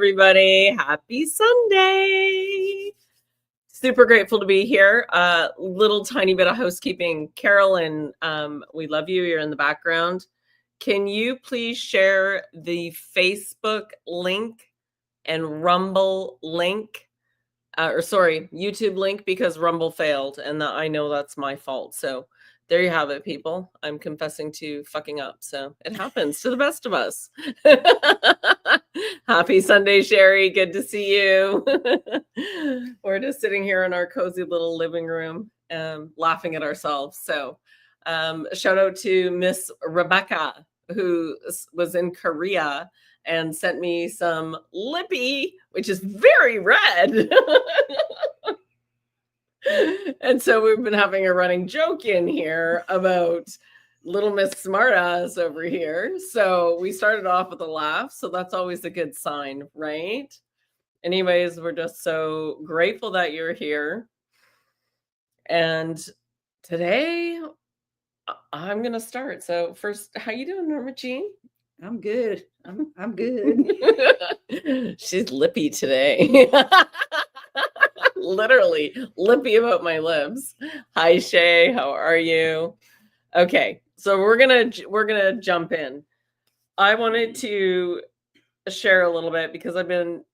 everybody. Happy Sunday. Super grateful to be here. Little tiny bit of housekeeping. Carolyn, we love you. You're in the background. Can you please share the Facebook link and Rumble link? YouTube link, because Rumble failed, and I know that's my fault. So there you have it, people. I'm confessing to fucking up. So it happens to the best of us. Happy Sunday, Sherry. Good to see you. We're just sitting here in our cozy little living room, laughing at ourselves. So shout out to Miss Rebecca, who was in Korea and sent me some lippy, which is very red. And so we've been having a running joke in here about little Miss Smartass over here. So we started off with a laugh. So that's always a good sign, right? Anyways, we're just so grateful that you're here. And today I'm going to start. So first, how you doing, Norma Jean? I'm good. I'm good. She's lippy today. Literally lippy about my lips. Hi, Shay. How are you? Okay, so we're gonna jump in. I wanted to share a little bit because I've been,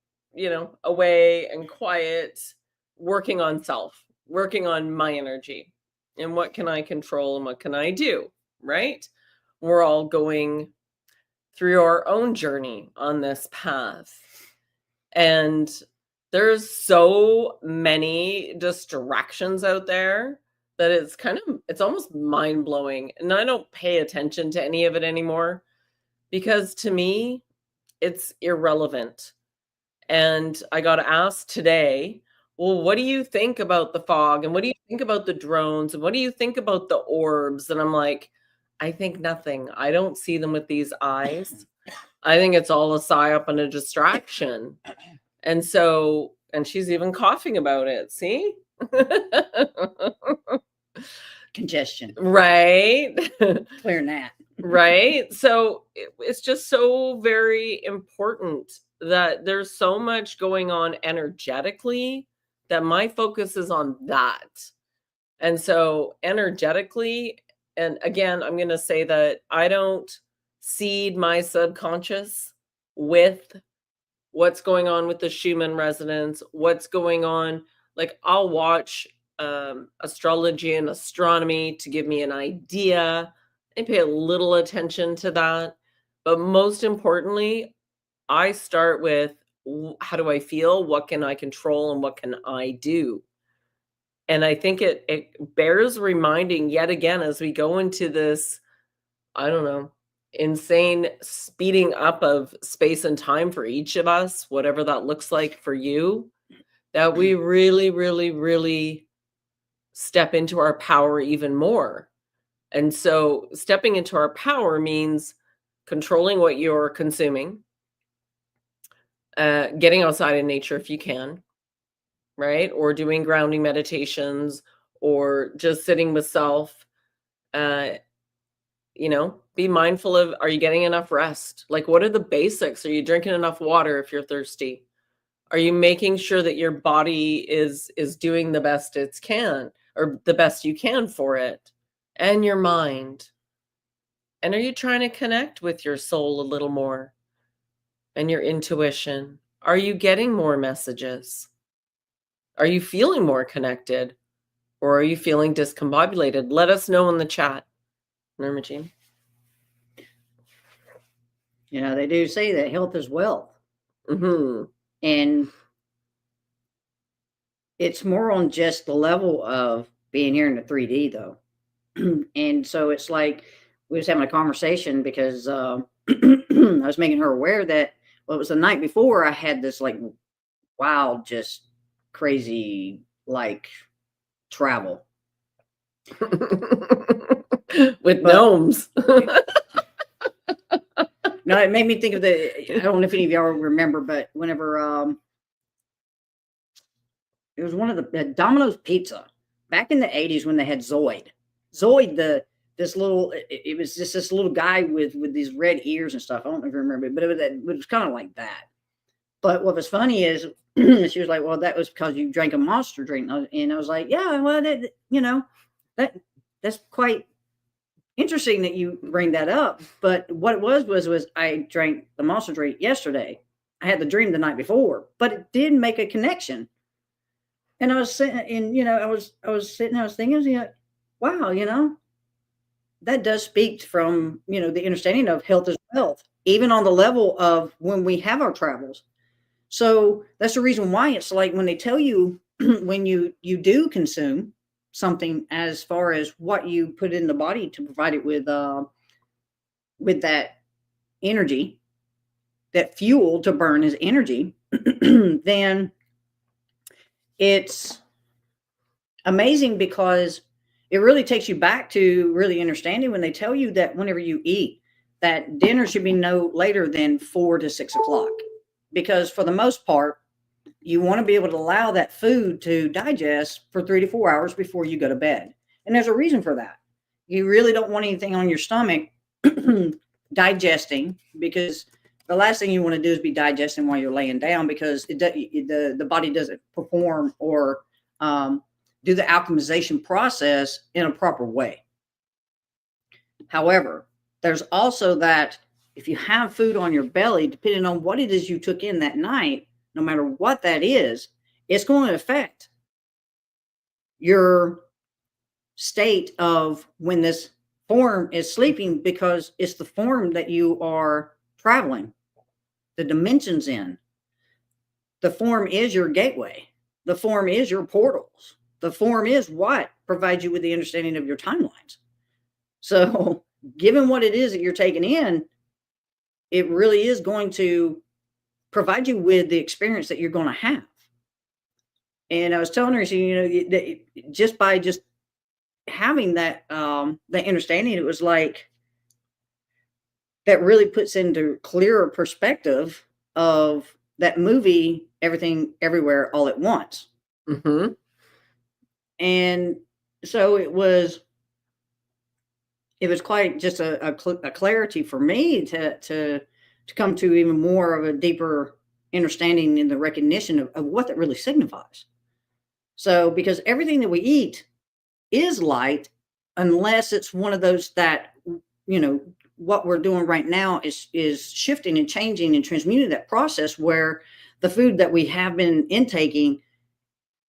away and quiet, working on self, working on my energy, and what can I control and what can I do, right? We're all going through our own journey on this path. And there's so many distractions out there that it's almost mind-blowing. And I don't pay attention to any of it anymore because to me, it's irrelevant. And I got asked today, well, what do you think about the fog? And what do you think about the drones? And what do you think about the orbs? And I'm like, I think nothing. I don't see them with these eyes. I think it's all a psyop and a distraction. And she's even coughing about it. See? Congestion. Right. Clearing that. Right. So it's just so very important that there's so much going on energetically that my focus is on that. And so energetically, and again, I'm going to say that I don't seed my subconscious with what's going on with the Schumann resonance, what's going on. Like I'll watch astrology and astronomy to give me an idea and pay a little attention to that. But most importantly, I start with how do I feel? What can I control? And what can I do? And I think it bears reminding yet again as we go into this, I don't know, insane speeding up of space and time for each of us, whatever that looks like for you, that we really, really, really step into our power even more. And so stepping into our power means controlling what you're consuming, getting outside in nature if you can, right? Or doing grounding meditations or just sitting with self. Be mindful of, are you getting enough rest? Like, what are the basics? Are you drinking enough water if you're thirsty? Are you making sure that your body is doing the best it can, or the best you can for it, and your mind? And are you trying to connect with your soul a little more and your intuition? Are you getting more messages? Are you feeling more connected, or are you feeling discombobulated? Let us know in the chat. Norma Jean? They do say that health is wealth. Mm-hmm. And it's more on just the level of being here in the 3D, though. And so it's like we was having a conversation because I was making her aware that, well, it was the night before I had this like wild, just crazy, like travel. With gnomes. No, it made me think of I don't know if any of y'all remember, but whenever it was one of the Domino's Pizza back in the 80s when they had Zoid, it was just this little guy with these red ears and stuff. I don't know if you remember it, but it was kind of like that. But what was funny is she was like, "Well, that was because you drank a monster drink." And I was like, "Yeah, well, that that's quite interesting that you bring that up." But what it was I drank the monster drink yesterday. I had the dream the night before, but it did make a connection. And I was sitting, and I was sitting, I was thinking, like, wow, that does speak from the understanding of health is wealth, even on the level of when we have our travels. So that's the reason why it's like when they tell you when you do consume something, as far as what you put in the body to provide it with that energy, that fuel to burn is energy, then it's amazing, because it really takes you back to really understanding when they tell you that whenever you eat, that dinner should be no later than 4 to 6 o'clock, because for the most part, you want to be able to allow that food to digest for 3 to 4 hours before you go to bed. And there's a reason for that. You really don't want anything on your stomach digesting, because the last thing you want to do is be digesting while you're laying down, because the body doesn't perform or do the alchemization process in a proper way. However, there's also that if you have food on your belly, depending on what it is you took in that night, no matter what that is, it's going to affect your state of when this form is sleeping, because it's the form that you are traveling, the dimensions in. The form is your gateway. The form is your portals. The form is what provides you with the understanding of your timelines. So, given what it is that you're taking in, it really is going to provide you with the experience that you're going to have. And I was telling her, that just by just having that understanding, it was like that really puts into clearer perspective of that movie, Everything Everywhere All at Once. Mm-hmm. And so it was quite just a clarity for me to come to even more of a deeper understanding in the recognition of what that really signifies. So, because everything that we eat is light, unless it's one of those that, what we're doing right now is shifting and changing and transmuting that process, where the food that we have been intaking,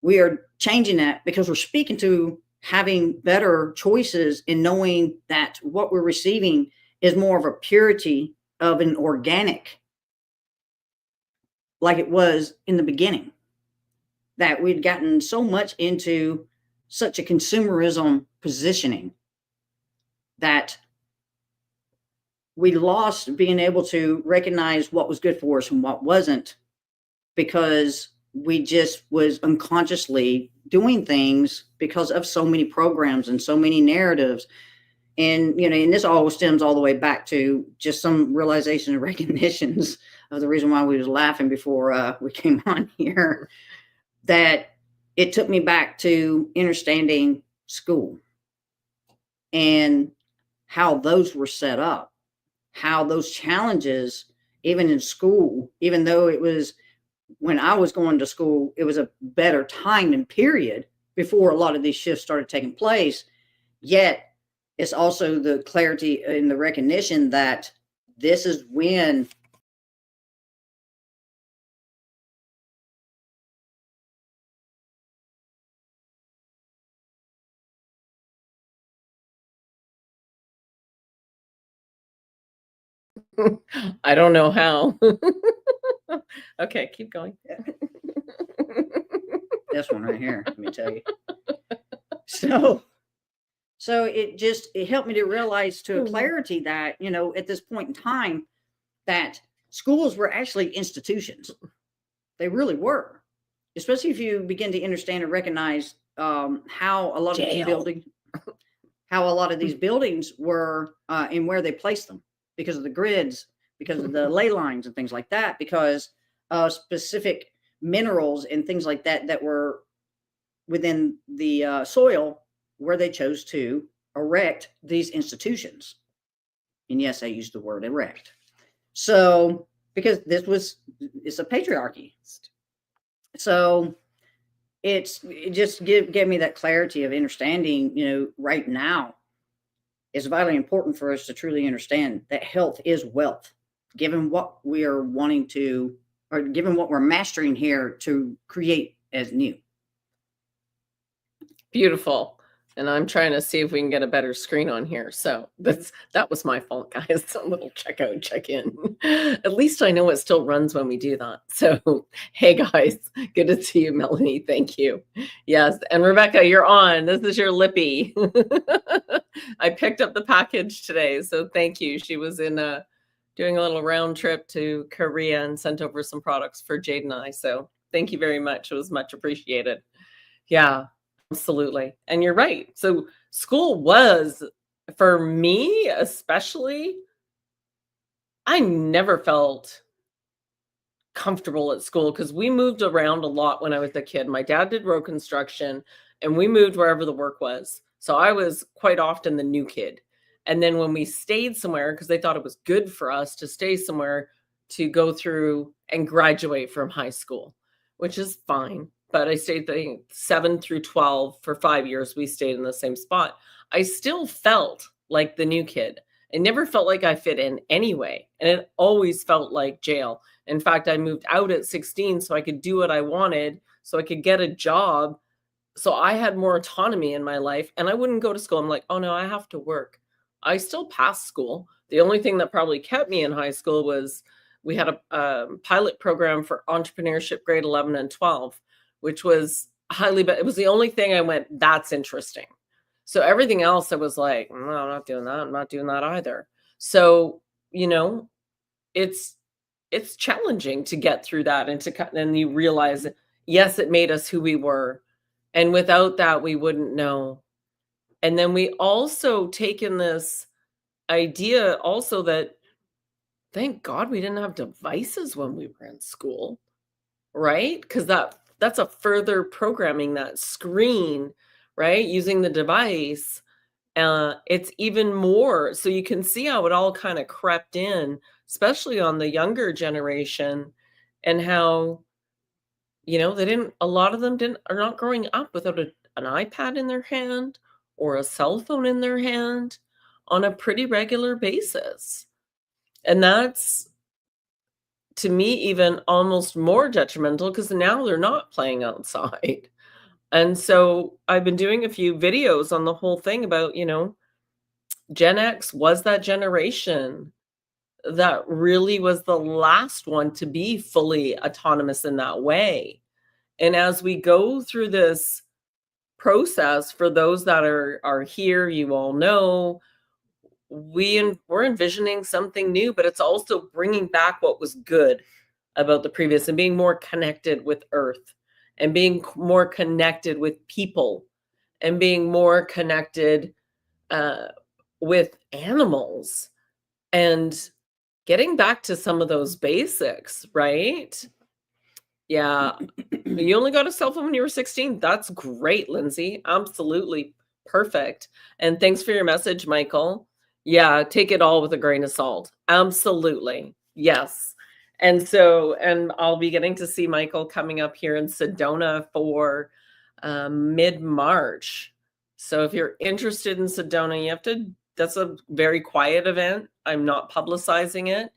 we are changing that because we're speaking to having better choices and knowing that what we're receiving is more of a purity of an organic, like it was in the beginning, that we'd gotten so much into such a consumerism positioning that we lost being able to recognize what was good for us and what wasn't, because we just was unconsciously doing things because of so many programs and so many narratives. And, and this all stems all the way back to just some realization and recognitions of the reason why we was laughing before we came on here, that it took me back to understanding school and how those were set up, how those challenges, even in school, even though it was when I was going to school, it was a better time and period before a lot of these shifts started taking place. Yet it's also the clarity and the recognition that this is when I don't know how. Okay, keep going. this one right here, let me tell you. So it helped me to realize to a clarity that, at this point in time, that schools were actually institutions. They really were, especially if you begin to understand and recognize how a lot of these buildings were and where they placed them, because of the grids, because of the ley lines and things like that, because of specific minerals and things like that that were within the soil where they chose to erect these institutions. And yes, I used the word erect. So because it's a patriarchy. So it just gave me that clarity of understanding, right now it's vitally important for us to truly understand that health is wealth, given what we are wanting to, or given what we're mastering here to create as new. Beautiful. And I'm trying to see if we can get a better screen on here. So that was my fault, guys. A little check out, check in. At least I know it still runs when we do that. So, hey guys, good to see you, Melanie. Thank you. Yes. And Rebecca, you're on. This is your Lippy. I picked up the package today. So thank you. She was in doing a little round trip to Korea and sent over some products for Jade and I. So thank you very much. It was much appreciated. Yeah. Absolutely. And you're right. So school was, for me especially, I never felt comfortable at school because we moved around a lot when I was a kid. My dad did road construction and we moved wherever the work was. So I was quite often the new kid. And then when we stayed somewhere, because they thought it was good for us to stay somewhere to go through and graduate from high school, which is fine. But I stayed, I think, 7 through 12 for 5 years. We stayed in the same spot. I still felt like the new kid. It never felt like I fit in anyway. And it always felt like jail. In fact, I moved out at 16 so I could do what I wanted, so I could get a job. So I had more autonomy in my life and I wouldn't go to school. I'm like, oh no, I have to work. I still passed school. The only thing that probably kept me in high school was we had a pilot program for entrepreneurship grade 11 and 12, which was it was the only thing I went, that's interesting. So everything else I was like, no, I'm not doing that. I'm not doing that either. So, it's challenging to get through that and you realize, yes, it made us who we were. And without that, we wouldn't know. And then we also taken this idea also that thank God we didn't have devices when we were in school, right? Because that's a further programming, that screen, right? Using the device. It's even more. So you can see how it all kind of crept in, especially on the younger generation, and how, a lot of them are not growing up without an iPad in their hand or a cell phone in their hand on a pretty regular basis. And that's, to me, even almost more detrimental because now they're not playing outside. And so I've been doing a few videos on the whole thing about, Gen X was that generation that really was the last one to be fully autonomous in that way. And as we go through this process, for those that are here, you all know, we're envisioning something new, but it's also bringing back what was good about the previous and being more connected with Earth and being more connected with people and being more connected with animals and getting back to some of those basics, right? Yeah. You only got a cell phone when you were 16. That's great, Lindsay. Absolutely perfect. And thanks for your message, Michael. Yeah, take it all with a grain of salt. Absolutely. Yes. And I'll be getting to see Michael coming up here in Sedona for mid-March. So if you're interested in Sedona, that's a very quiet event. I'm not publicizing it.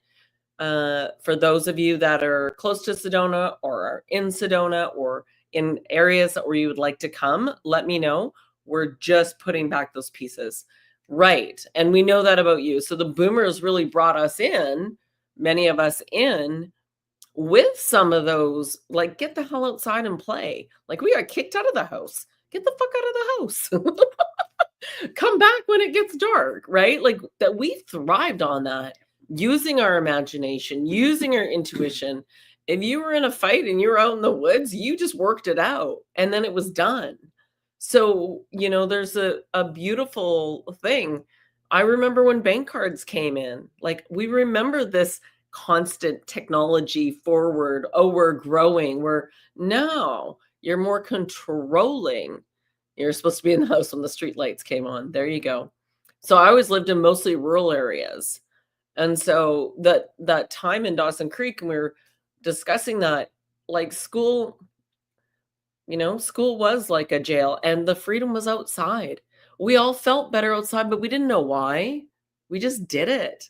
For those of you that are close to Sedona or are in Sedona or in areas where you would like to come, let me know. We're just putting back those pieces. Right. And we know that about you. So the boomers really brought us in, many of us in, with some of those, like, get the hell outside and play. Like, we got kicked out of the house. Get the fuck out of the house. Come back when it gets dark, right? Like, that we thrived on that. Using our imagination, using our intuition. If you were in a fight and you were out in the woods, you just worked it out and then it was done. So, there's a beautiful thing. I remember when bank cards came in, like, we remember this constant technology forward. Oh, we're growing. No, you're more controlling. You're supposed to be in the house when the street lights came on. There you go. So I always lived in mostly rural areas. And so that time in Dawson Creek, and we were discussing that, like school, school was like a jail and the freedom was outside. We all felt better outside, but we didn't know why. We just did it.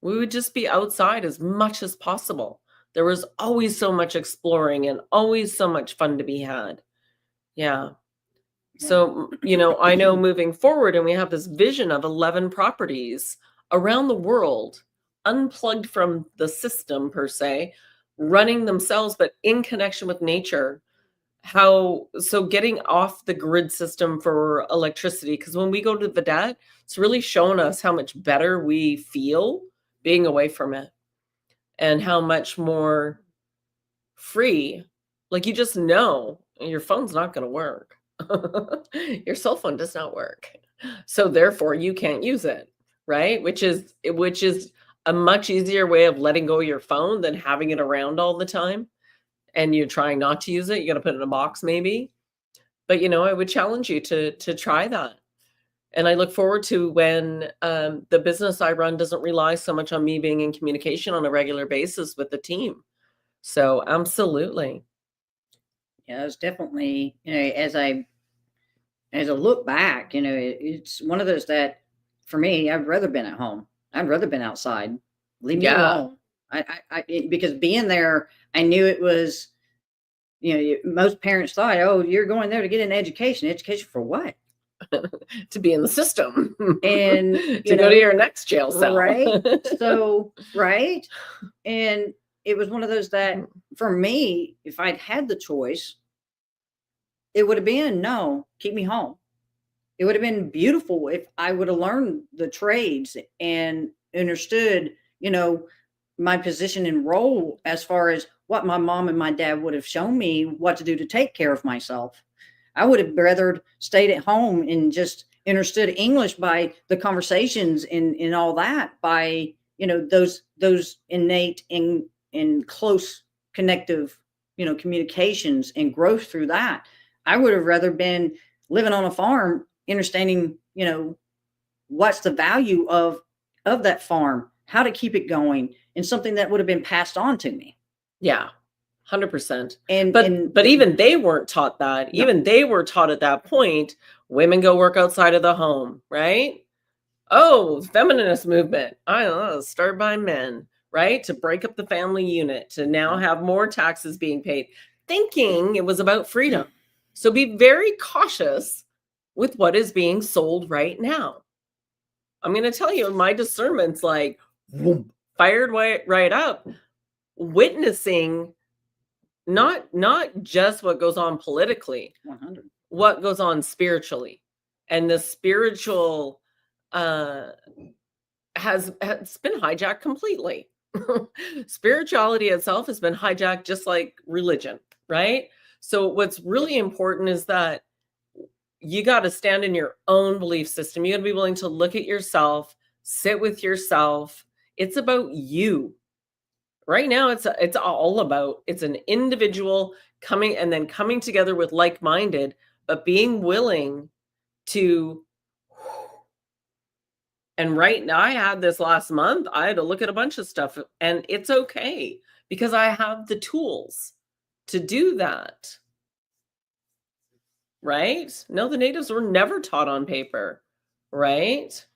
We would just be outside as much as possible. There was always so much exploring and always so much fun to be had. Yeah. So, I know moving forward, and we have this vision of 11 properties around the world, unplugged from the system per se, running themselves, but in connection with nature. So getting off the grid system for electricity, because when we go to the Vedette, it's really shown us how much better we feel being away from it and how much more free. Like you just know your phone's not going to work. Your cell phone does not work. So therefore you can't use it, right? Which is a much easier way of letting go of your phone than having it around all the time. And you're trying not to use it. You got to put it in a box maybe. But I would challenge you to try that. And I look forward to when the business I run doesn't rely so much on me being in communication on a regular basis with the team. So absolutely. Yeah, it's definitely, as I look back, it's one of those that for me, I'd rather been at home. I'd rather been outside. Leave me Yeah. alone. Because being there, I knew it was, most parents thought, oh, you're going there to get an education. Education for what? To be in the system. And to go to your next jail cell. Right. So, right. And it was one of those that for me, if I'd had the choice, it would have been no, keep me home. It would have been beautiful if I would have learned the trades and understood, my position and role as far as what my mom and my dad would have shown me what to do to take care of myself. I would have rather stayed at home and just understood English by the conversations and all that, by those innate and close connective communications and growth through that. I would have rather been living on a farm, understanding what's the value of that farm, how to keep it going, and something that would have been passed on to me. Yeah. 100%. And but even they weren't taught that. No. Even they were taught at that point, women go work outside of the home, right? Oh, feminist movement. I don't know, started by men, right? To break up the family unit, to now have more taxes being paid, thinking it was about freedom. So be very cautious with what is being sold right now. I'm going to tell you, my discernment's like whoom, fired right up, witnessing not just what goes on politically, 100. what goes on spiritually. And the spiritual has been hijacked completely. Spirituality itself has been hijacked just like religion, right? So what's really important is that you got to stand in your own belief system. You got to be willing to look at yourself, sit with yourself. It's about you. Right now, it's all about, it's an individual coming together with like-minded, but being willing to. And right now, I had this last month, I had to look at a bunch of stuff, and it's okay because I have the tools to do that. Right? No, the natives were never taught on paper, right?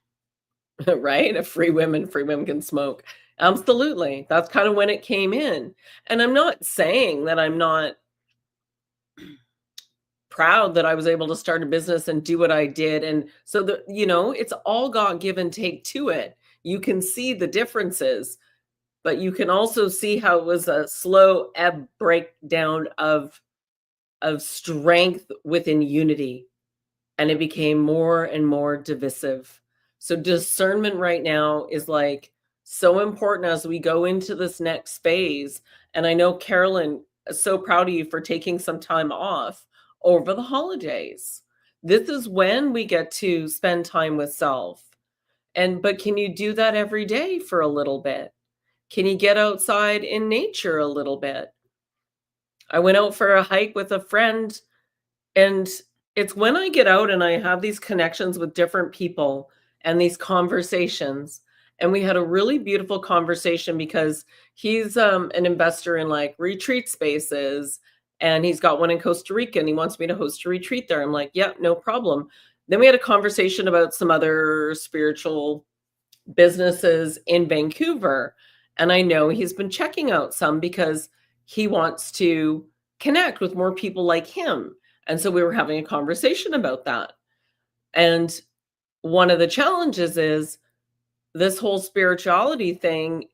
Right? Free women can smoke. Absolutely. That's kind of when it came in. And I'm not saying that I'm not proud that I was able to start a business and do what I did. And so it's all got give and take to it. You can see the differences, but you can also see how it was a slow ebb breakdown of strength within unity. And it became more and more divisive. So discernment right now is like so important as we go into this next phase. And I know Carolyn is so proud of you for taking some time off over the holidays. This is when we get to spend time with self. But can you do that every day for a little bit? Can you get outside in nature a little bit? I went out for a hike with a friend, and it's when I get out and I have these connections with different people and these conversations, And we had a really beautiful conversation because he's an investor in like retreat spaces, and he's got one in Costa Rica and he wants me to host a retreat there. I'm like, yeah, no problem. Then we had a conversation about some other spiritual businesses in Vancouver. And I know he's been checking out some because he wants to connect with more people like him. And so we were having a conversation about that. And one of the challenges is this whole spirituality thing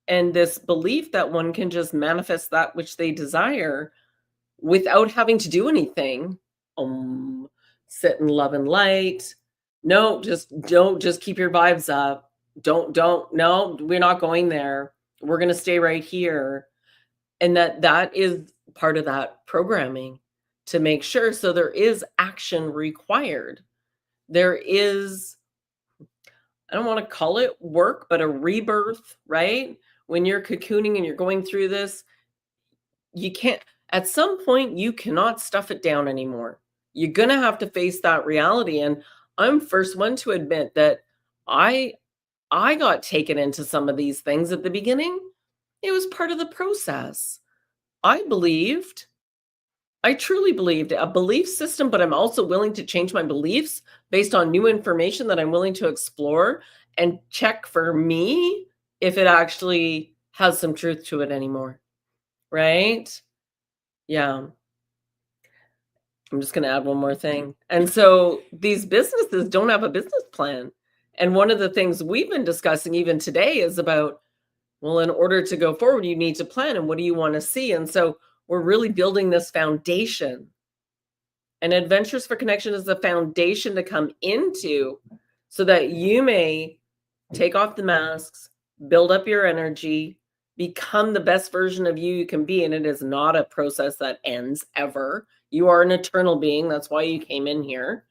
and this belief that one can just manifest that which they desire without having to do anything. Sit in love and light. No, just keep your vibes up. No, we're not going there. We're going to stay right here. And that is part of that programming to make sure. So there is action required. There is, I don't want to call it work, but a rebirth, right? When you're cocooning and you're going through this, you can't, at some point, you cannot stuff it down anymore. You're going to have to face that reality. And I'm first one to admit that I got taken into some of these things at the beginning. It was part of the process. I truly believed a belief system, but I'm also willing to change my beliefs based on new information that I'm willing to explore and check for me if it actually has some truth to it anymore. Right? Yeah. I'm just going to add one more thing. And so these businesses don't have a business plan. And one of the things we've been discussing even today is about, well, in order to go forward, you need to plan. And what do you want to see? And so we're really building this foundation. And Adventures for Connection is the foundation to come into so that you may take off the masks, build up your energy, become the best version of you can be. And it is not a process that ends ever. You are an eternal being. That's why you came in here.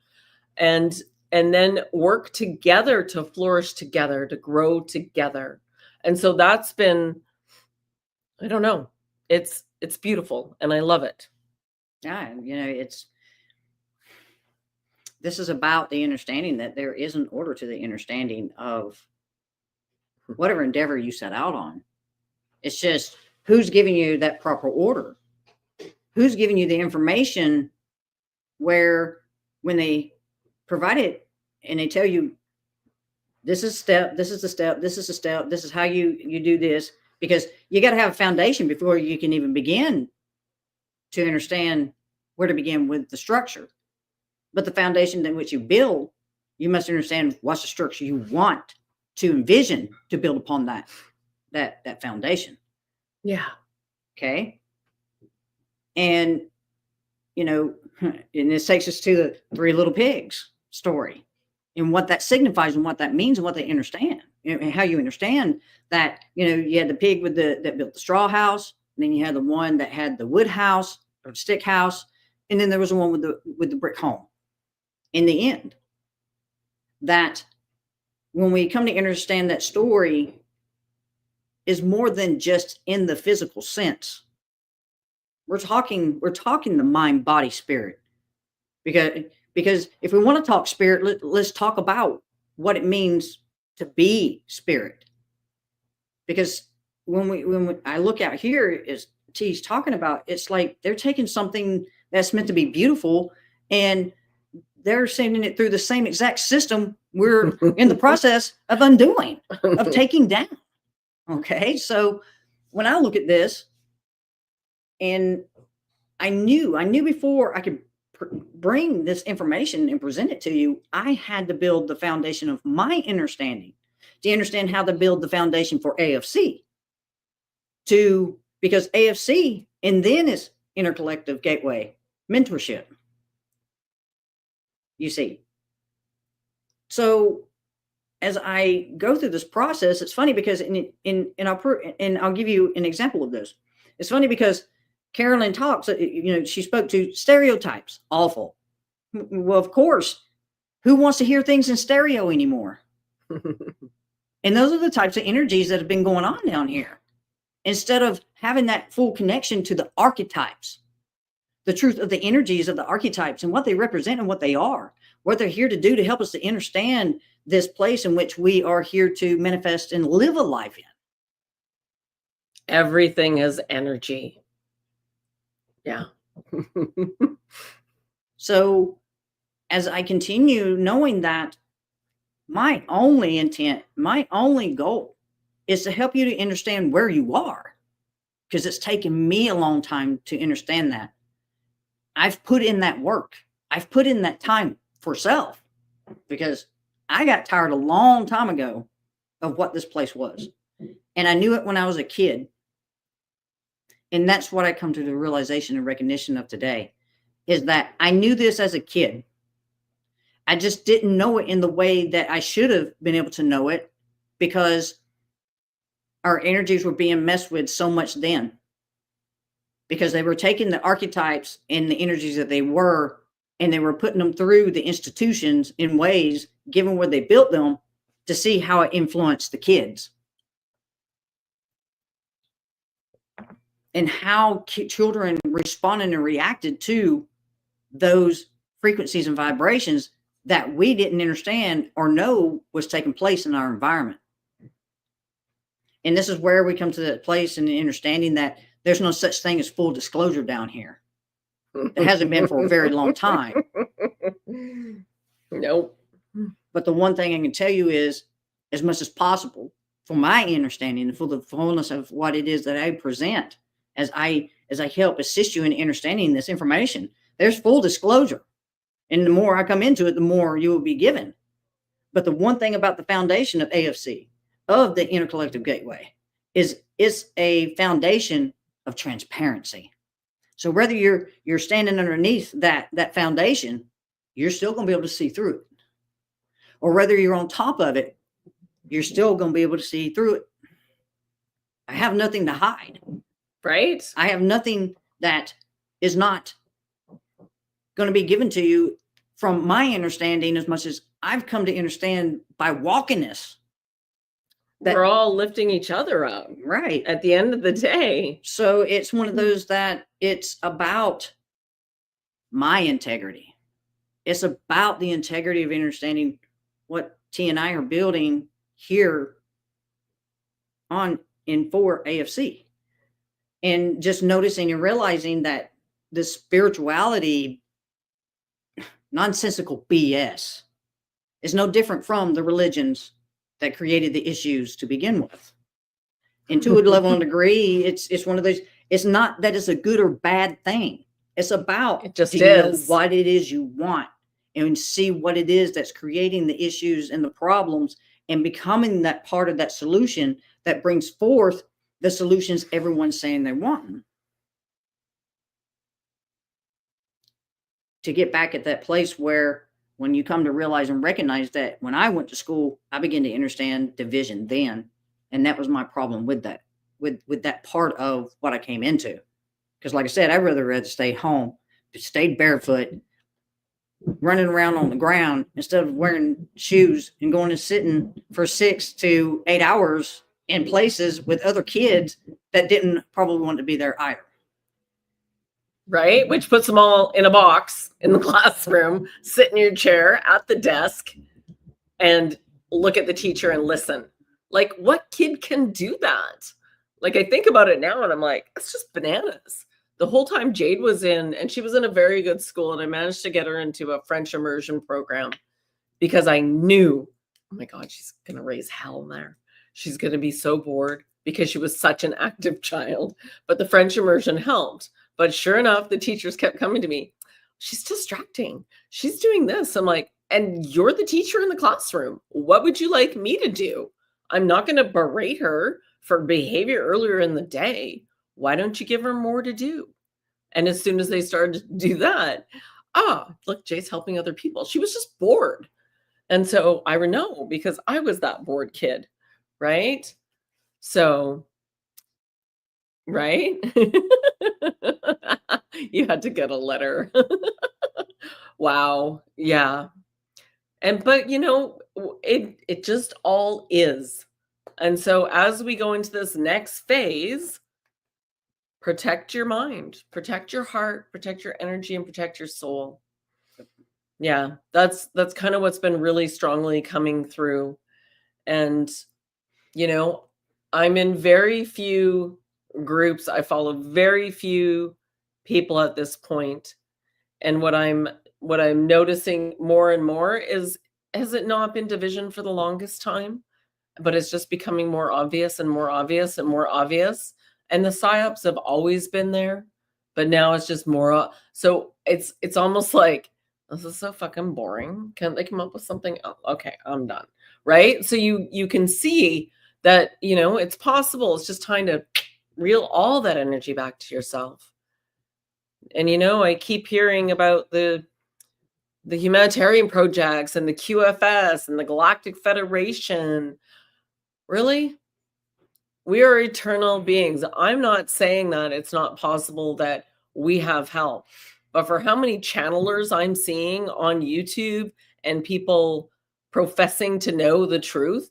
And then work together to flourish together, to grow together. And so that's been, I don't know, it's beautiful and I love it. Yeah, this is about the understanding that there is an order to the understanding of whatever endeavor you set out on. It's just who's giving you that proper order? Who's giving you the information where when they provide it and they tell you this is step, this is the step, this is the step, this is how you do this, because you got to have a foundation before you can even begin to understand where to begin with the structure. But the foundation in which you build, you must understand what's the structure you want to envision to build upon that foundation. Yeah. Okay. And, and this takes us to the Three Little Pigs story and what that signifies and what that means and what they understand and how you understand that, you had the pig that built the straw house. And then you had the one that had the wood house or stick house. And then there was the one with the brick home. In the end, that when we come to understand that story is more than just in the physical sense. We're talking the mind, body, spirit. Because if we want to talk spirit, let's talk about what it means to be spirit. Because when I look out here, as T's talking about, it's like they're taking something that's meant to be beautiful and they're sending it through the same exact system we're in the process of undoing, of taking down. Okay, so when I look at this, and I knew before I could bring this information and present it to you, I had to build the foundation of my understanding to understand how to build the foundation for AFC. Because AFC and then is Intercollective Gateway Mentorship. You see. So as I go through this process, it's funny because I'll give you an example of this. It's funny because Carolyn talks, she spoke to stereotypes. Awful. Well, of course, who wants to hear things in stereo anymore? And those are the types of energies that have been going on down here. Instead of having that full connection to the archetypes, the truth of the energies of the archetypes and what they represent and what they are, what they're here to do to help us to understand this place in which we are here to manifest and live a life in. Everything is energy. Yeah. So as I continue knowing that, my only intent, my only goal is to help you to understand where you are, because it's taken me a long time to understand that. I've put in that work. I've put in that time for self, because I got tired a long time ago of what this place was. And I knew it when I was a kid. And that's what I come to the realization and recognition of today, is that I knew this as a kid. I just didn't know it in the way that I should have been able to know it, because our energies were being messed with so much then, because they were taking the archetypes and the energies that they were, and they were putting them through the institutions in ways, given where they built them, to see how it influenced the kids and how children responded and reacted to those frequencies and vibrations that we didn't understand or know was taking place in our environment. And this is where we come to that place in the understanding that there's no such thing as full disclosure down here. It hasn't been for a very long time. Nope. But the one thing I can tell you is, as much as possible, for my understanding and for the fullness of what it is that I present, as I help assist you in understanding this information, there's full disclosure. And the more I come into it, the more you will be given. But the one thing about the foundation of AFC, of the Intercollective Gateway, is it's a foundation of transparency. So whether you're standing underneath that foundation, you're still going to be able to see through it. Or whether you're on top of it, you're still going to be able to see through it. I have nothing to hide. Right? I have nothing that is not going to be given to you from my understanding, as much as I've come to understand by walking this. We're all lifting each other up. Right. At the end of the day. So it's one of those that it's about my integrity. It's about the integrity of understanding what T and I are building here on in for AFC. And just noticing and realizing that this spirituality, nonsensical BS, is no different from the religions that created the issues to begin with. And to a level and degree, it's one of those, it's not that it's a good or bad thing. It's about, it just do you is. know what it is you want, and see what it is that's creating the issues and the problems, and becoming that part of that solution that brings forth the solutions everyone's saying they want. To get back at that place where, when you come to realize and recognize that when I went to school, I began to understand division then. And that was my problem with that, with that part of what I came into. Because like I said, I'd rather stay home, stayed barefoot, running around on the ground instead of wearing shoes and going and sitting for 6 to 8 hours in places with other kids that didn't probably want to be there either. Right? Which puts them all in a box in the classroom, sit in your chair at the desk and look at the teacher and listen. Like, what kid can do that? Like, I think about it now and I'm like, it's just bananas. The whole time Jade was in, and she was in a very good school, and I managed to get her into a French immersion program because I knew, oh my God, she's going to raise hell there. She's going to be so bored because she was such an active child. But the French immersion helped. But sure enough, the teachers kept coming to me. She's distracting. She's doing this. I'm like, and you're the teacher in the classroom. What would you like me to do? I'm not going to berate her for behavior earlier in the day. Why don't you give her more to do? And as soon as they started to do that, look, Jay's helping other people. She was just bored. And so I know, because I was that bored kid, right? So, right? You had to get a letter. Wow. Yeah. But it just all is. And so as we go into this next phase, protect your mind, protect your heart, protect your energy, and protect your soul. Yeah, that's kind of what's been really strongly coming through. And, you know, I'm in very few groups. I follow very few people at this point. And what I'm noticing more and more is, has it not been division for the longest time? But it's just becoming more obvious and more obvious and more obvious. And the psyops have always been there, but now it's just more. So it's almost like, this is so fucking boring. Can't they come up with something else? Okay, I'm done. Right. So you can see that, it's possible. It's just time to reel all that energy back to yourself. And I keep hearing about the humanitarian projects and the QFS and the Galactic Federation. Really? We are eternal beings. I'm not saying that it's not possible that we have help, but for how many channelers I'm seeing on YouTube and people professing to know the truth,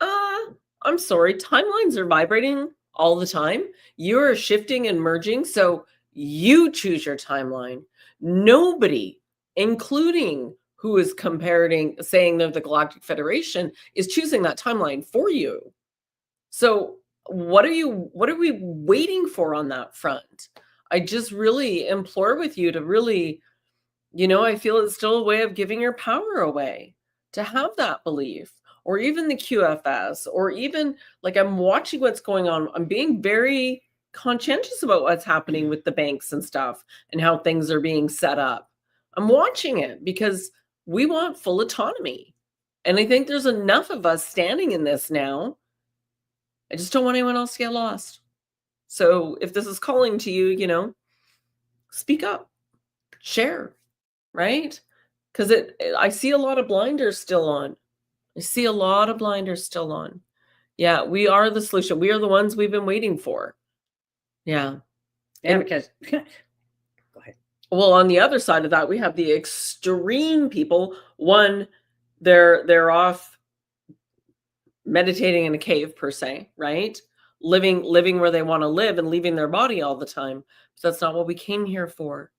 uh, I'm sorry, timelines are vibrating all the time. You're shifting and merging, so you choose your timeline. Nobody, including who is saying they're the Galactic Federation, is choosing that timeline for you. So what are we waiting for on that front? I just really implore with you to really, I feel it's still a way of giving your power away to have that belief, or even the QFS, or even like, I'm watching what's going on. I'm being very conscientious about what's happening with the banks and stuff and how things are being set up. I'm watching it because we want full autonomy. And I think there's enough of us standing in this now. I just don't want anyone else to get lost. So if this is calling to you, speak up, share, right? Because I see a lot of blinders still on. I see a lot of blinders still on. Yeah, we are the solution. We are the ones we've been waiting for. Yeah. Yeah, And because go ahead. well, on the other side of that, we have the extreme people. One, they're off meditating in a cave per se, right? Living where they want to live and leaving their body all the time. But that's not what we came here for.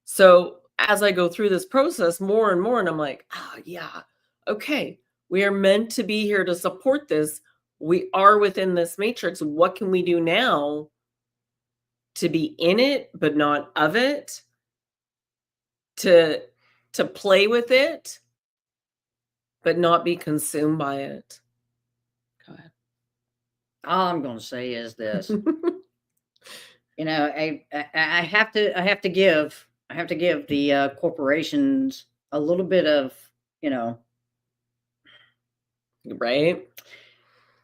So as I go through this process more and more, and I'm like, yeah, okay, we are meant to be here to support this. We are within this matrix. What can we do now to be in it, but not of it? To play with it, but not be consumed by it. Go ahead. All I'm going to say is this. I have to give the corporations a little bit of, Right?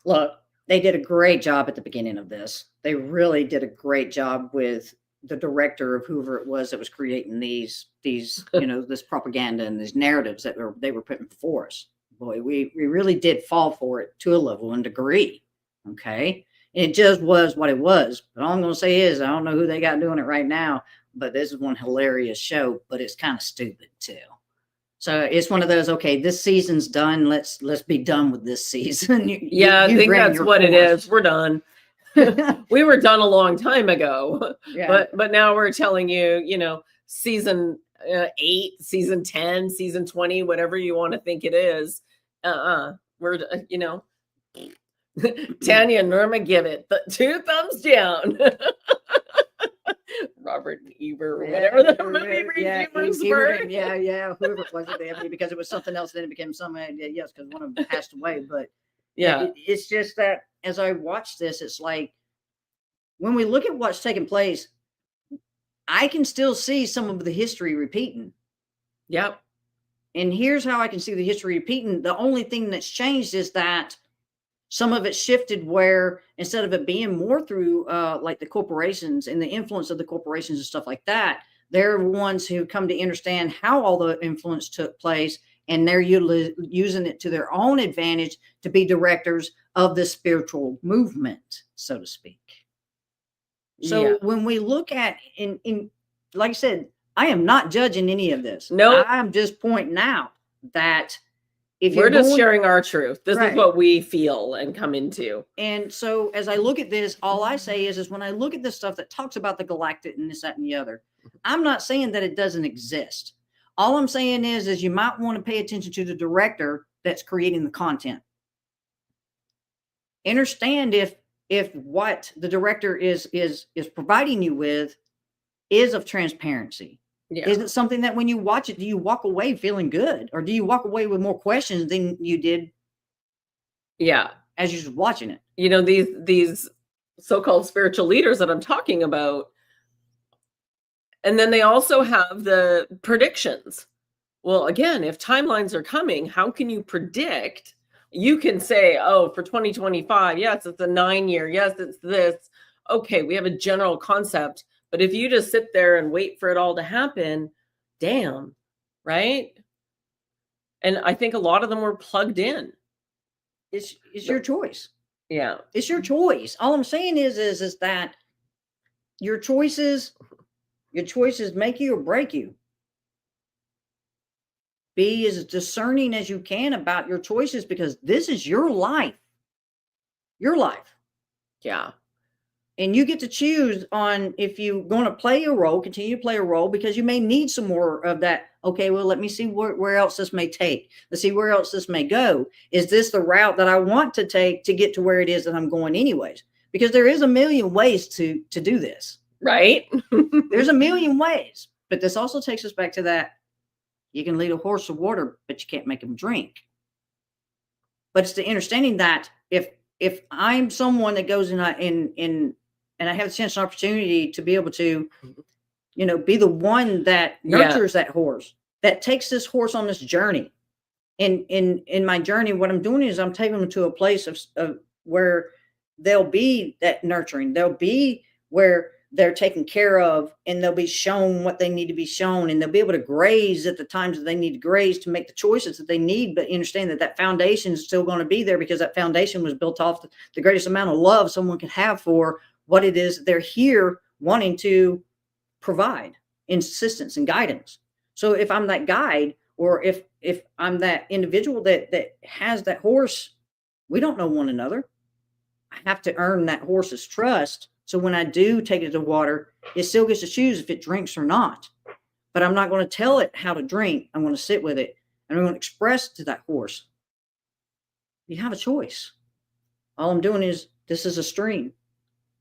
look, they did a great job at the beginning of this. They really did a great job with the director of whoever it was that was creating these this propaganda and these narratives that they were putting before us. Boy, we really did fall for it to a level and degree. Okay. And it just was what it was. But all I'm going to say is, I don't know who they got doing it right now, but this is one hilarious show, but it's kind of stupid too. So it's one of those, okay, this season's done. Let's be done with this season. Yeah, I think that's what it is. We're done. We were done a long time ago. Yeah. But now we're telling you, season 8, season 10, season 20, whatever you want to think it is. We're Tanya and Norma give it the 2 thumbs down. Robert Ebert or whatever the movie reviewers were. Whoever it was, because it was something else, then it became something. Yes, because one of them passed away. But yeah, it's just that as I watch this, it's like when we look at what's taking place, I can still see some of the history repeating. Yep. And here's how I can see the history repeating. The only thing that's changed is that some of it shifted where instead of it being more through like the corporations and the influence of the corporations and stuff like that, they're ones who come to understand how all the influence took place, and they're using it to their own advantage to be directors of the spiritual movement, so to speak. So when we look at in like I said, I am not judging any of this. No, I'm just pointing out that we're just sharing our truth. This right. is what we feel and come into. And so as I look at this, all I say is when I look at this stuff that talks about the galactic and this, that, and the other, I'm not saying that it doesn't exist. All I'm saying is you might want to pay attention to the director that's creating the content. Understand if what the director is providing you with is of transparency. Yeah. Is it something that when you watch it, do you walk away feeling good, or do you walk away with more questions than you did Yeah. as you're just watching it? You know, these so-called spiritual leaders that I'm talking about, and then they also have the predictions. Well, again, if timelines are coming, how can you predict? You can say, oh, for 2025, yes, it's a 9-year. Yes, it's this. Okay, we have a general concept. But if you just sit there and wait for it all to happen, damn, right? And I think a lot of them were plugged in. It's your choice. Yeah. It's your choice. All I'm saying is that your choices make you or break you. Be as discerning as you can about your choices, because this is your life. Your life. Yeah. And you get to choose on if you're going to play a role, continue to play a role, because you may need some more of that. Okay, well, let me see where else this may take. Let's see where else this may go. Is this the route that I want to take to get to where it is that I'm going anyways? Because there is a million ways to do this. Right? There's a million ways. But this also takes us back to that. You can lead a horse to water, but you can't make him drink. But it's the understanding that if I'm someone that goes in and I have a chance and opportunity to be able to, be the one that nurtures that horse, that takes this horse on this journey. And in my journey, what I'm doing is I'm taking them to a place of where they'll be that nurturing. They'll be where they're taken care of, and they'll be shown what they need to be shown, and they'll be able to graze at the times that they need to graze to make the choices that they need. But understand that foundation is still going to be there, because that foundation was built off the greatest amount of love someone could have for what it is they're here wanting to provide, assistance and guidance. So if I'm that guide, or if I'm that individual that has that horse, we don't know one another. I have to earn that horse's trust. So when I do take it to water, it still gets to choose if it drinks or not. But I'm not going to tell it how to drink. I'm going to sit with it, and I'm going to express to that horse, you have a choice. All I'm doing is, this is a stream.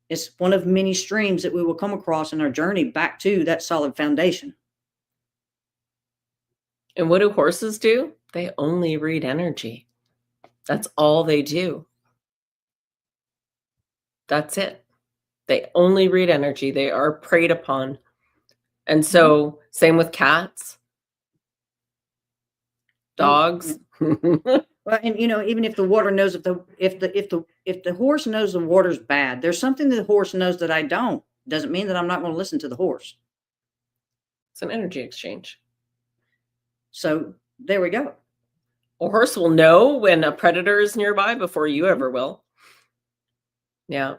It's one of many streams that we will come across in our journey back to that solid foundation. And what do horses do? They only read energy. That's all they do. That's it. They only read energy. They are preyed upon. And so same with cats, dogs. Well, and even if the water knows, if the horse knows the water's bad, there's something that the horse knows that I don't. Doesn't mean that I'm not going to listen to the horse. It's an energy exchange. So there we go. A horse will know when a predator is nearby before you ever will. Yeah.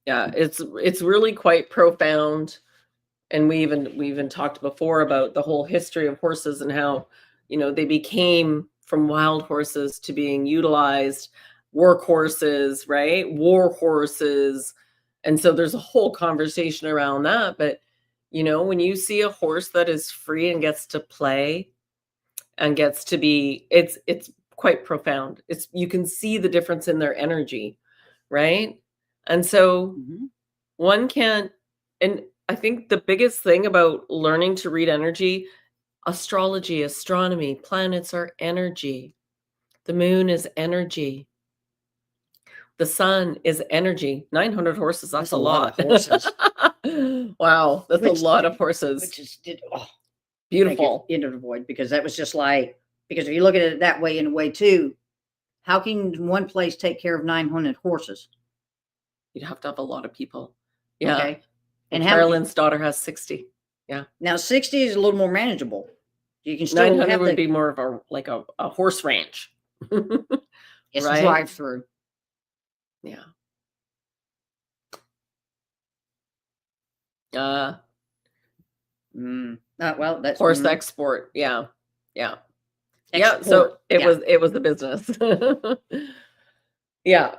Yeah, it's really quite profound. And we even talked before about the whole history of horses and how, they became from wild horses to being utilized work horses, right? War horses. And so there's a whole conversation around that. But, when you see a horse that is free and gets to play and gets to be, it's quite profound. You can see the difference in their energy, right? And so one can't, and I think the biggest thing about learning to read energy, astrology, astronomy, planets are energy. The moon is energy. The sun is energy. 900 horses, that's a lot. Of horses. Wow, that's a lot of horses. Which is beautiful. Into the void, because that was just because if you look at it that way, in a way too, how can one place take care of 900 horses? You'd have to have a lot of people. Yeah. Okay. And Carolyn's daughter has 60. Yeah. Now 60 is a little more manageable. You can still 900 would be more of a horse ranch. It's right? drive through. Yeah. Well, that's horse export. Yeah. Yeah. Export. Yeah. So it was the business. Yeah.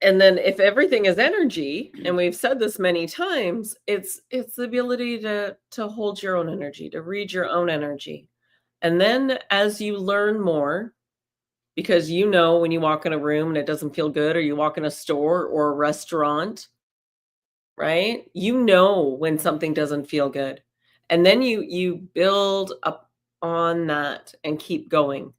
And then if everything is energy, and we've said this many times, it's the ability to hold your own energy, to read your own energy. And then as you learn more, because you know when you walk in a room and it doesn't feel good, or you walk in a store or a restaurant, right? You know when something doesn't feel good. And then you build up on that and keep going,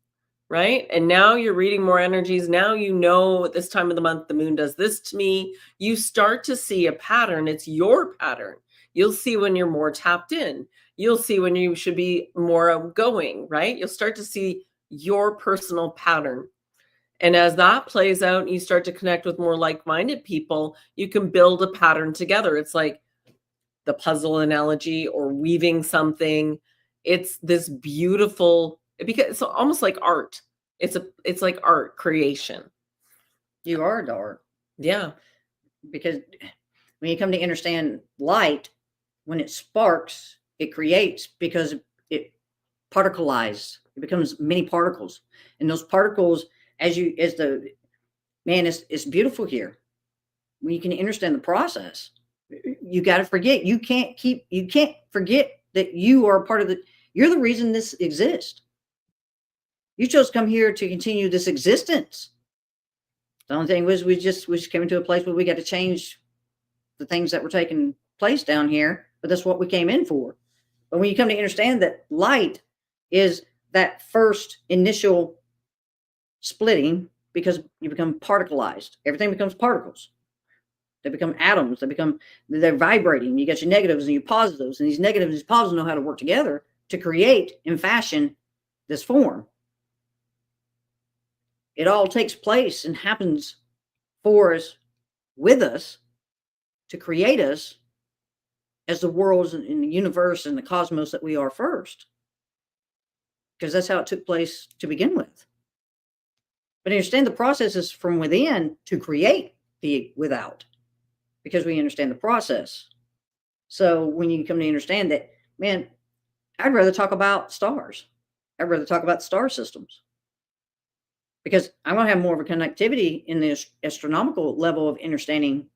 right? And now you're reading more energies. Now you know at this time of the month the moon does this to me. You start to see a pattern. It's your pattern. You'll see when you're more tapped in. You'll see when you should be more outgoing, right? You'll start to see your personal pattern. And as that plays out and you start to connect with more like-minded people, you can build a pattern together. It's like the puzzle analogy or weaving something. It's this beautiful, because it's almost like art. It's like art creation. You are dark. Yeah. Because when you come to understand light, when it sparks, it creates, because it particleizes. It becomes many particles. And those particles, it's beautiful here. When you can understand the process, you got to forget. You can't forget that you are a part of you're the reason this exists. You chose to come here to continue this existence. The only thing was we just came into a place where we got to change the things that were taking place down here, but that's what we came in for. But when you come to understand that light is that first initial splitting, because you become particleized. Everything becomes particles. They become atoms. They're vibrating. You got your negatives and your positives, and these negatives and these positives know how to work together to create and fashion this form. It all takes place and happens for us, with us, to create us as the worlds in the universe and the cosmos that we are first. Because that's how it took place to begin with. But understand the process is from within to create the without, because we understand the process. So when you come to understand that, man, I'd rather talk about stars. I'd rather talk about star systems, because I'm going to have more of a connectivity in the astronomical level of understanding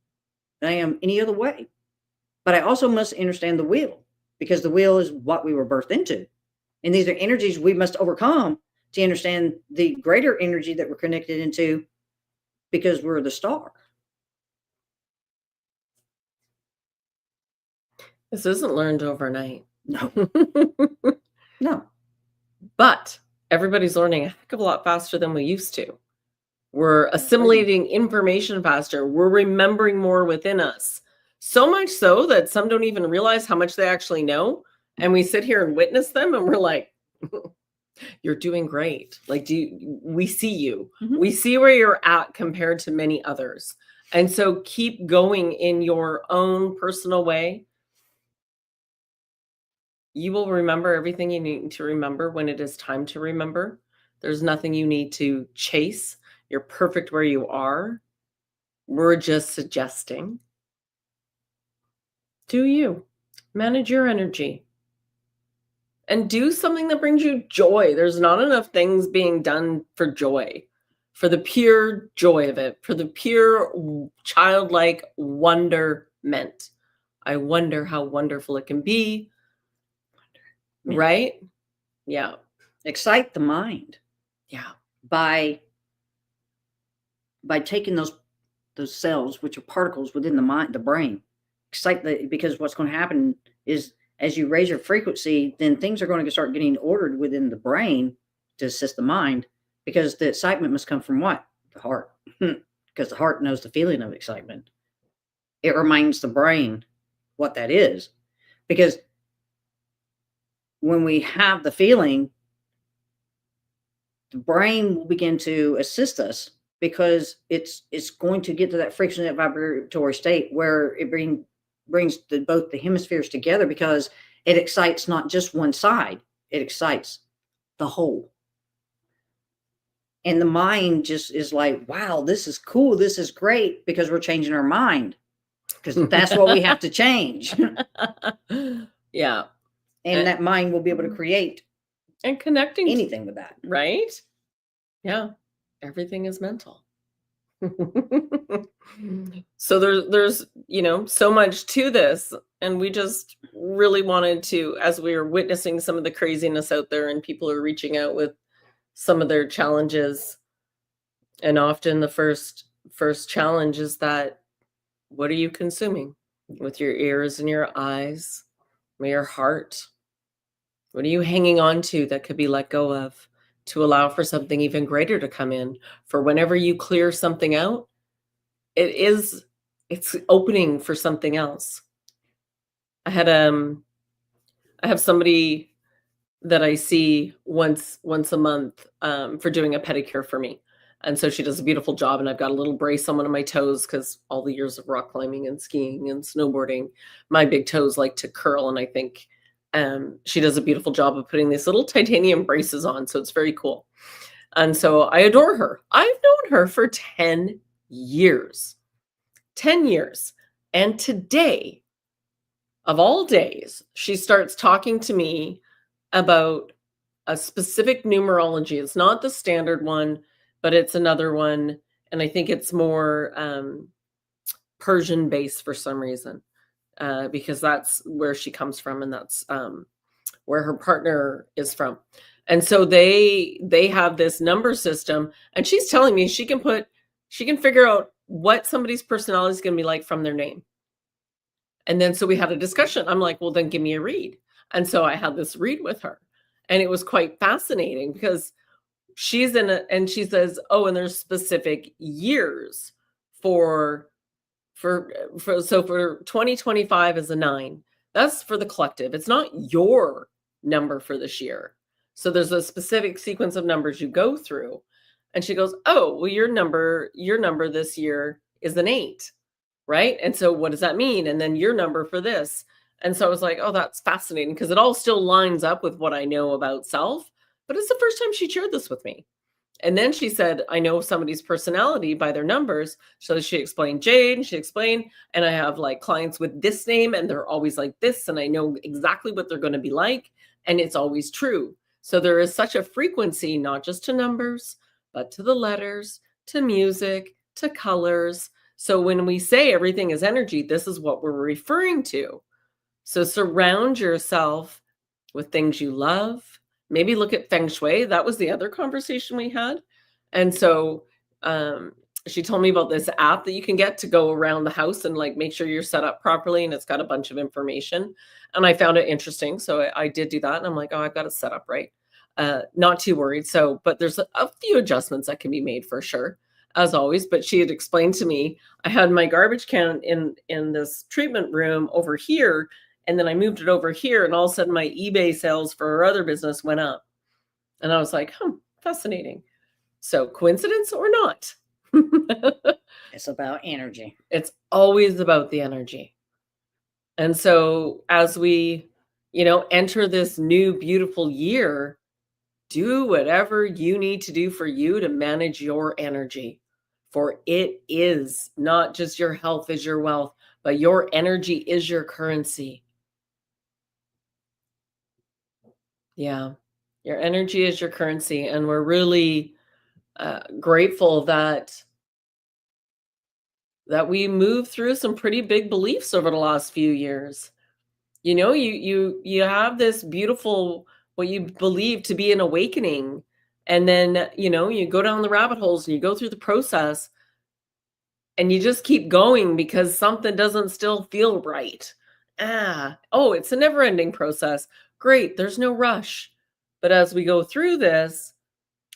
than I am any other way. But I also must understand the wheel, because the wheel is what we were birthed into. And these are energies we must overcome to understand the greater energy that we're connected into, because we're the star. This isn't learned overnight. No. No. But everybody's learning a heck of a lot faster than we used to. We're assimilating information faster. We're remembering more within us. So much so that some don't even realize how much they actually know. And we sit here and witness them, and we're like, you're doing great. Like, we see you. Mhm. We see where you're at compared to many others. And so keep going in your own personal way. You will remember everything you need to remember when it is time to remember. There's nothing you need to chase. You're perfect where you are. We're just suggesting. Do you manage your energy and do something that brings you joy? There's not enough things being done for joy, for the pure joy of it, for the pure childlike wonderment. I wonder how wonderful it can be. Yeah. Right? Yeah. Excite the mind. Yeah. By taking those cells, which are particles within the brain, because what's going to happen is, as you raise your frequency, then things are going to start getting ordered within the brain to assist the mind, because the excitement must come from what? The heart. Because the heart knows the feeling of excitement. It reminds the brain what that is. Because when we have the feeling, the brain will begin to assist us, because it's going to get to that frequency, that vibratory state where it brings both the hemispheres together, because it excites not just one side, it excites the whole. And the mind just is like, wow, this is cool, this is great, because we're changing our mind, because that's what we have to change. Yeah. And that mind will be able to create and connecting anything with that. Right? Yeah. Everything is mental. So there's, so much to this, and we just really wanted to, as we were witnessing some of the craziness out there and people are reaching out with some of their challenges, and often the first challenge is that, what are you consuming with your ears and your eyes, with your heart? What are you hanging on to that could be let go of to allow for something even greater to come in? For whenever you clear something out, it is it's opening for something else. I had I have somebody that I see once a month for doing a pedicure for me. And so she does a beautiful job, and I've got a little brace on one of my toes because all the years of rock climbing and skiing and snowboarding, my big toes like to curl. And I think she does a beautiful job of putting these little titanium braces on. So it's very cool. And so I adore her. I've known her for 10 years. 10 years. And today, of all days, she starts talking to me about a specific numerology. It's not the standard one, but it's another one. And I think it's more Persian based for some reason, because that's where she comes from, and that's where her partner is from. And so they have this number system, and she's telling me she can figure out what somebody's personality is going to be like from their name. And then so we had a discussion. I'm like, well, then give me a read. And so I had this read with her. And it was quite fascinating because she's in a, and she says, oh, and there's specific years for so for 2025 is a 9. That's for the collective. It's not your number for this year. So there's a specific sequence of numbers you go through. And she goes, oh, well, your number this year is an 8. Right? And so what does that mean? And then your number for this. And so I was like, oh, that's fascinating because it all still lines up with what I know about self. But it's the first time she shared this with me. And then she said, I know somebody's personality by their numbers. So she explained Jade, and she explained, and I have like clients with this name, and they're always like this, and I know exactly what they're going to be like. And it's always true. So there is such a frequency, not just to numbers, but to the letters, to music, to colors. So when we say everything is energy, this is what we're referring to. So surround yourself with things you love. Maybe look at feng shui. That was the other conversation we had. And so she told me about this app that you can get to go around the house and like make sure you're set up properly, and it's got a bunch of information. And I found it interesting. So I did do that, and I'm like, oh, I've got it set up right. Not too worried. So, but there's a few adjustments that can be made for sure, as always. But she had explained to me, I had my garbage can in this treatment room over here, and then I moved it over here, and all of a sudden my eBay sales for her other business went up. And I was like, fascinating. So coincidence or not? It's about energy. It's always about the energy. And so as we, enter this new beautiful year, do whatever you need to do for you to manage your energy. For it is not just your health is your wealth, but your energy is your currency. Yeah. Your energy is your currency. And we're really grateful that we moved through some pretty big beliefs over the last few years. You have this beautiful, what you believe to be an awakening. And then, you go down the rabbit holes and you go through the process, and you just keep going because something doesn't still feel right. It's a never ending process. Great. There's no rush. But as we go through this,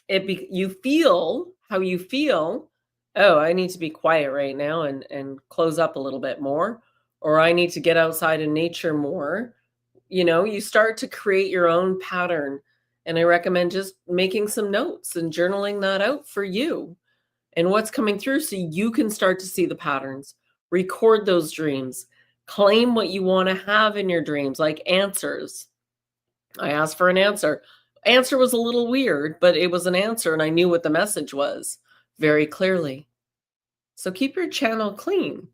you feel how you feel. Oh, I need to be quiet right now and close up a little bit more, or I need to get outside in nature more. You start to create your own pattern. And I recommend just making some notes and journaling that out for you and what's coming through, so you can start to see the patterns. Record those dreams. Claim what you want to have in your dreams, like answers. I asked for an answer. Answer was a little weird, but it was an answer, and I knew what the message was very clearly. So keep your channel clean.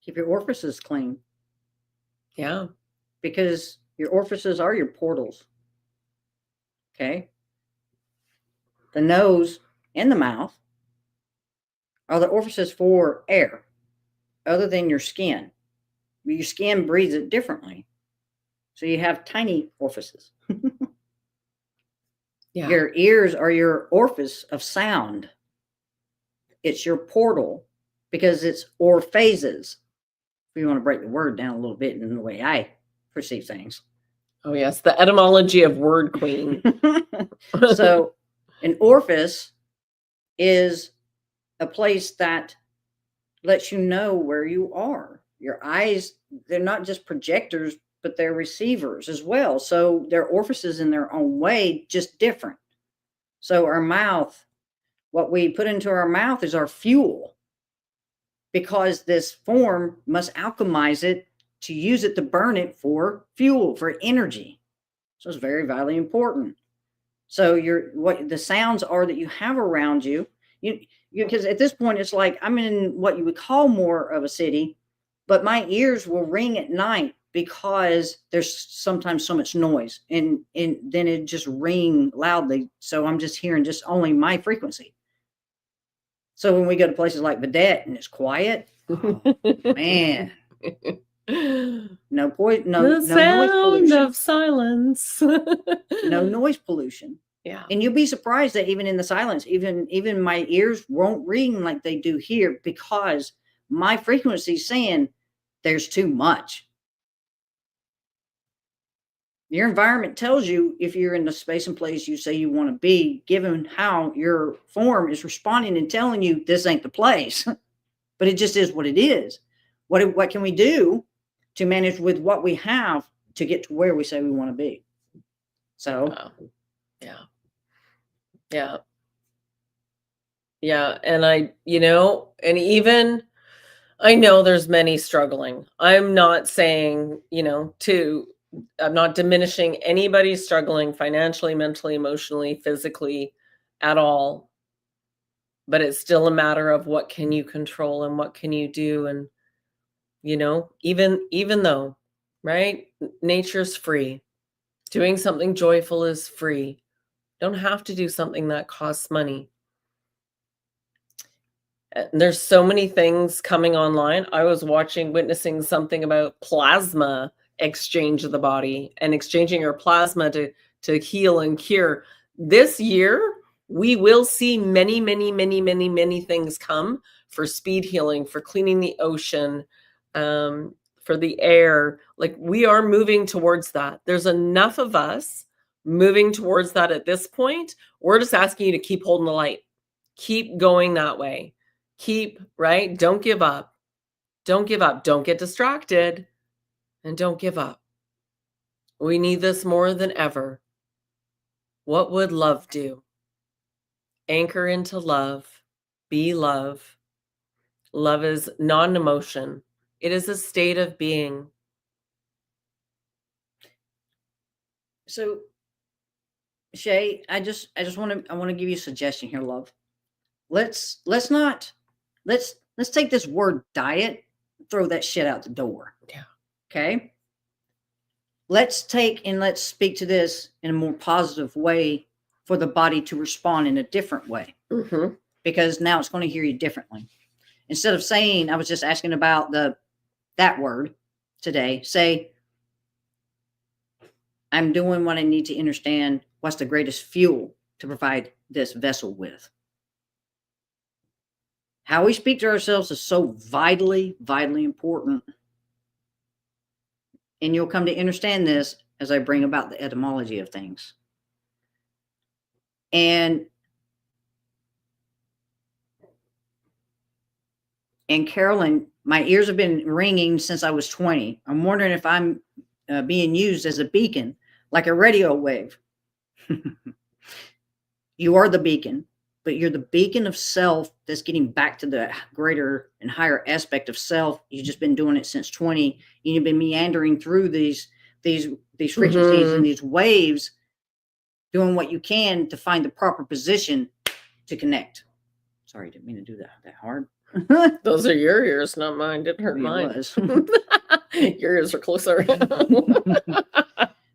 Keep your orifices clean. Yeah. Because your orifices are your portals. Okay? The nose and the mouth are the orifices for air, other than your skin. Your skin breathes it differently. So you have tiny orifices. Yeah. Your ears are your orifice of sound. It's your portal because it's orphases. If you want to break the word down a little bit in the way I perceive things. Oh, yes. The etymology of word queen. So an orifice is a place that lets you know where you are. Your eyes, they're not just projectors, but they're receivers as well. So they're orifices in their own way, just different. So our mouth, what we put into our mouth is our fuel, because this form must alchemize it to use it to burn it for fuel, for energy. So it's very vitally important. So what the sounds are that you have around you, because at this point it's like I'm in what you would call more of a city, but my ears will ring at night because there's sometimes so much noise, and then it just ring loudly. So I'm just hearing just only my frequency. So when we go to places like Vedette and it's quiet, oh, man, no The noise sound pollution, of silence. no noise pollution. Yeah. And you'll be surprised that even in the silence, even my ears won't ring like they do here, because my frequency is saying there's too much. Your environment tells you if you're in the space and place you say you want to be, given how your form is responding and telling you this ain't the place. But it just is what it is. What can we do to manage with what we have to get to where we say we want to be? So, yeah. And and even I know there's many struggling. I'm not saying, I'm not diminishing anybody struggling financially, mentally, emotionally, physically at all. But it's still a matter of what can you control and what can you do. And, even though, right, nature's free, doing something joyful is free. Don't have to do something that costs money. There's so many things coming online. I was witnessing something about plasma exchange of the body and exchanging your plasma to heal and cure. This year, we will see many, many, many, many, many things come for speed healing, for cleaning the ocean, for the air. Like, we are moving towards that. There's enough of us moving towards that at this point. We're just asking you to keep holding the light. Keep going that way. Right? Don't give up. Don't give up. Don't get distracted. And don't give up. We need this more than ever. What would love do? Anchor into love. Be love. Love is not an emotion. It is a state of being. So Shay, I want to give you a suggestion here, love. Let's take this word diet, throw that shit out the door. Yeah. Okay. Let's speak to this in a more positive way for the body to respond in a different way. Mm-hmm. Because now it's going to hear you differently. Instead of saying, I was just asking about that word today, say, I'm doing what I need to understand what's the greatest fuel to provide this vessel with. How we speak to ourselves is so vitally, vitally important. And you'll come to understand this as I bring about the etymology of things. And Carolyn, my ears have been ringing since I was 20. I'm wondering if I'm being used as a beacon, like a radio wave. You are the beacon, but you're the beacon of self that's getting back to the greater and higher aspect of self. You've just been doing it since 20. You've been meandering through these frequencies and these waves, doing what you can to find the proper position to connect. Sorry, didn't mean to do that hard. Those are your ears, not mine. Didn't hurt mine. Your ears are closer.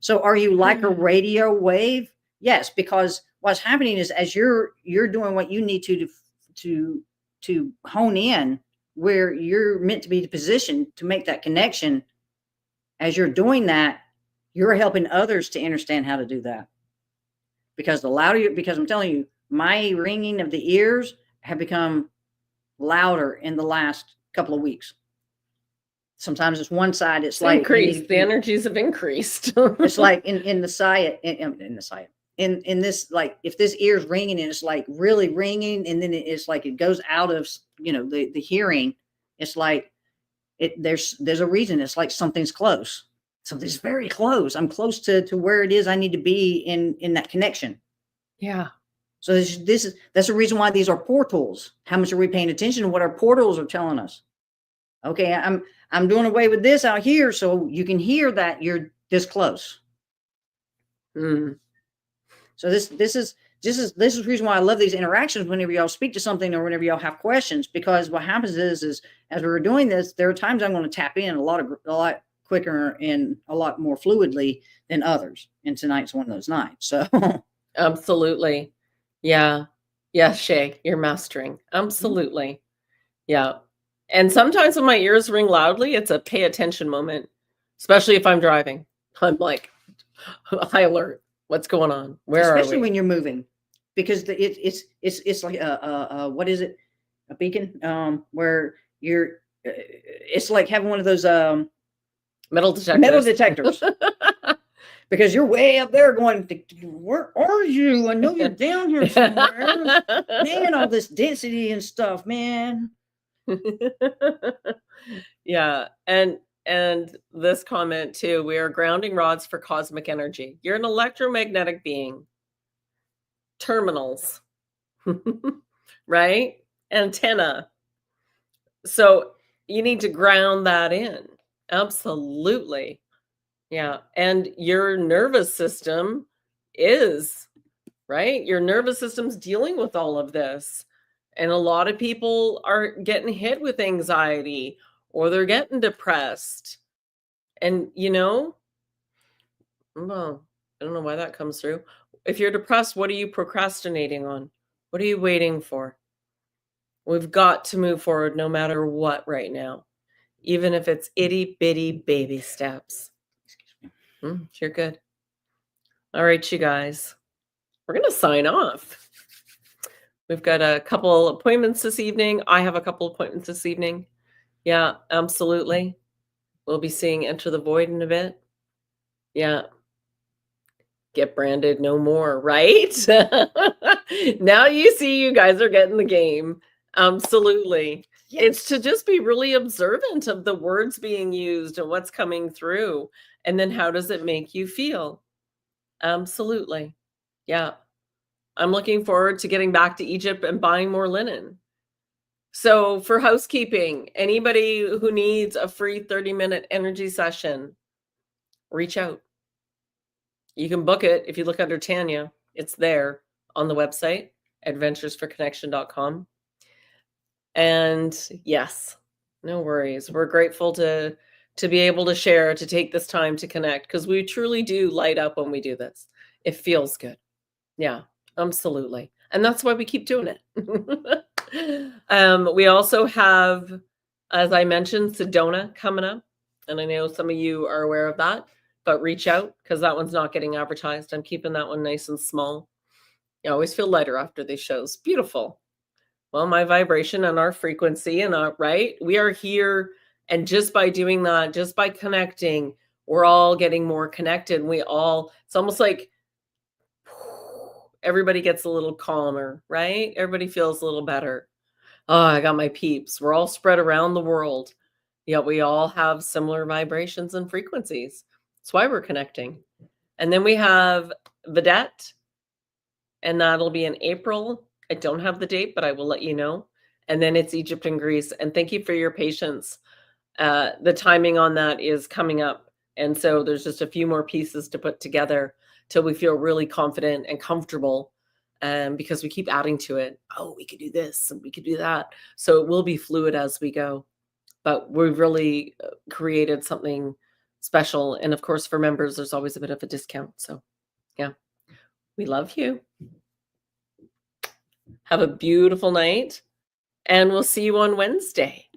So are you like a radio wave? Yes, because what's happening is as you're doing what you need to to hone in where you're meant to be positioned to make that connection. As you're doing that, you're helping others to understand how to do that. Because the louder you, because I'm telling you, my ringing of the ears have become louder in the last couple of weeks. Sometimes it's one side. It's like increased. The energies have increased. It's like in the side, in the side, in this, like if this ear's ringing and it's like really ringing, and then it's like it goes out of the hearing. It's like there's a reason. It's like something's close. Something's very close. I'm close to where it is I need to be in that connection. Yeah. So that's the reason why these are portals. How much are we paying attention to what our portals are telling us? Okay, I'm doing away with this out here, so you can hear that you're this close. So this is the reason why I love these interactions whenever y'all speak to something or whenever y'all have questions, because what happens is as we were doing this, there are times I'm going to tap in a lot quicker and a lot more fluidly than others. And tonight's one of those nights. So absolutely. Yeah. Yeah, Shay, you're mastering. Absolutely. Yeah. And sometimes when my ears ring loudly, it's a pay attention moment, especially if I'm driving. I'm like, high alert. What's going on? Where are we? Especially when you're moving, because it's like what is it? A beacon, where you're. It's like having one of those metal detectors. Metal detectors. Because you're way up there going, where are you? I know you're down here somewhere. Man, all this density and stuff, man. Yeah. And this comment too, we are grounding rods for cosmic energy. You're an electromagnetic being. Terminals, right? Antenna. So you need to ground that in. Absolutely. Yeah. And your nervous system is, right? Your nervous system's dealing with all of this. And a lot of people are getting hit with anxiety, or they're getting depressed. And, well, I don't know why that comes through. If you're depressed, what are you procrastinating on? What are you waiting for? We've got to move forward no matter what right now, even if it's itty bitty baby steps. You're good. All right, you guys, we're going to sign off. We've got a couple appointments this evening. I have a couple appointments this evening. Yeah, absolutely. We'll be seeing Enter the Void in a bit. Yeah. Get branded no more, right? Now you see you guys are getting the game. Absolutely. Yes. It's to just be really observant of the words being used and what's coming through. And then how does it make you feel? Absolutely. Yeah. I'm looking forward to getting back to Egypt and buying more linen. So for housekeeping, anybody who needs a free 30-minute energy session, reach out. You can book it if you look under Tanya. It's there on the website, adventuresforconnection.com. And yes, no worries. We're grateful to be able to share, to take this time to connect, because we truly do light up when we do this. It feels good. Yeah, absolutely. And that's why we keep doing it. We also have, as I mentioned, Sedona coming up. And I know some of you are aware of that, but reach out, because that one's not getting advertised. I'm keeping that one nice and small. You always feel lighter after these shows. Beautiful. Well, my vibration and our frequency and right, we are here. And just by doing that, just by connecting, we're all getting more connected. It's almost like everybody gets a little calmer, right? Everybody feels a little better. Oh, I got my peeps. We're all spread around the world. Yet we all have similar vibrations and frequencies. That's why we're connecting. And then we have Vedette, and that'll be in April. I don't have the date, but I will let you know. And then it's Egypt and Greece. And thank you for your patience. The timing on that is coming up. And so there's just a few more pieces to put together till we feel really confident and comfortable. Because we keep adding to it. Oh, we could do this and we could do that. So it will be fluid as we go. But we've really created something special. And of course, for members, there's always a bit of a discount. So yeah, we love you. Have a beautiful night. and we'll see you on Wednesday.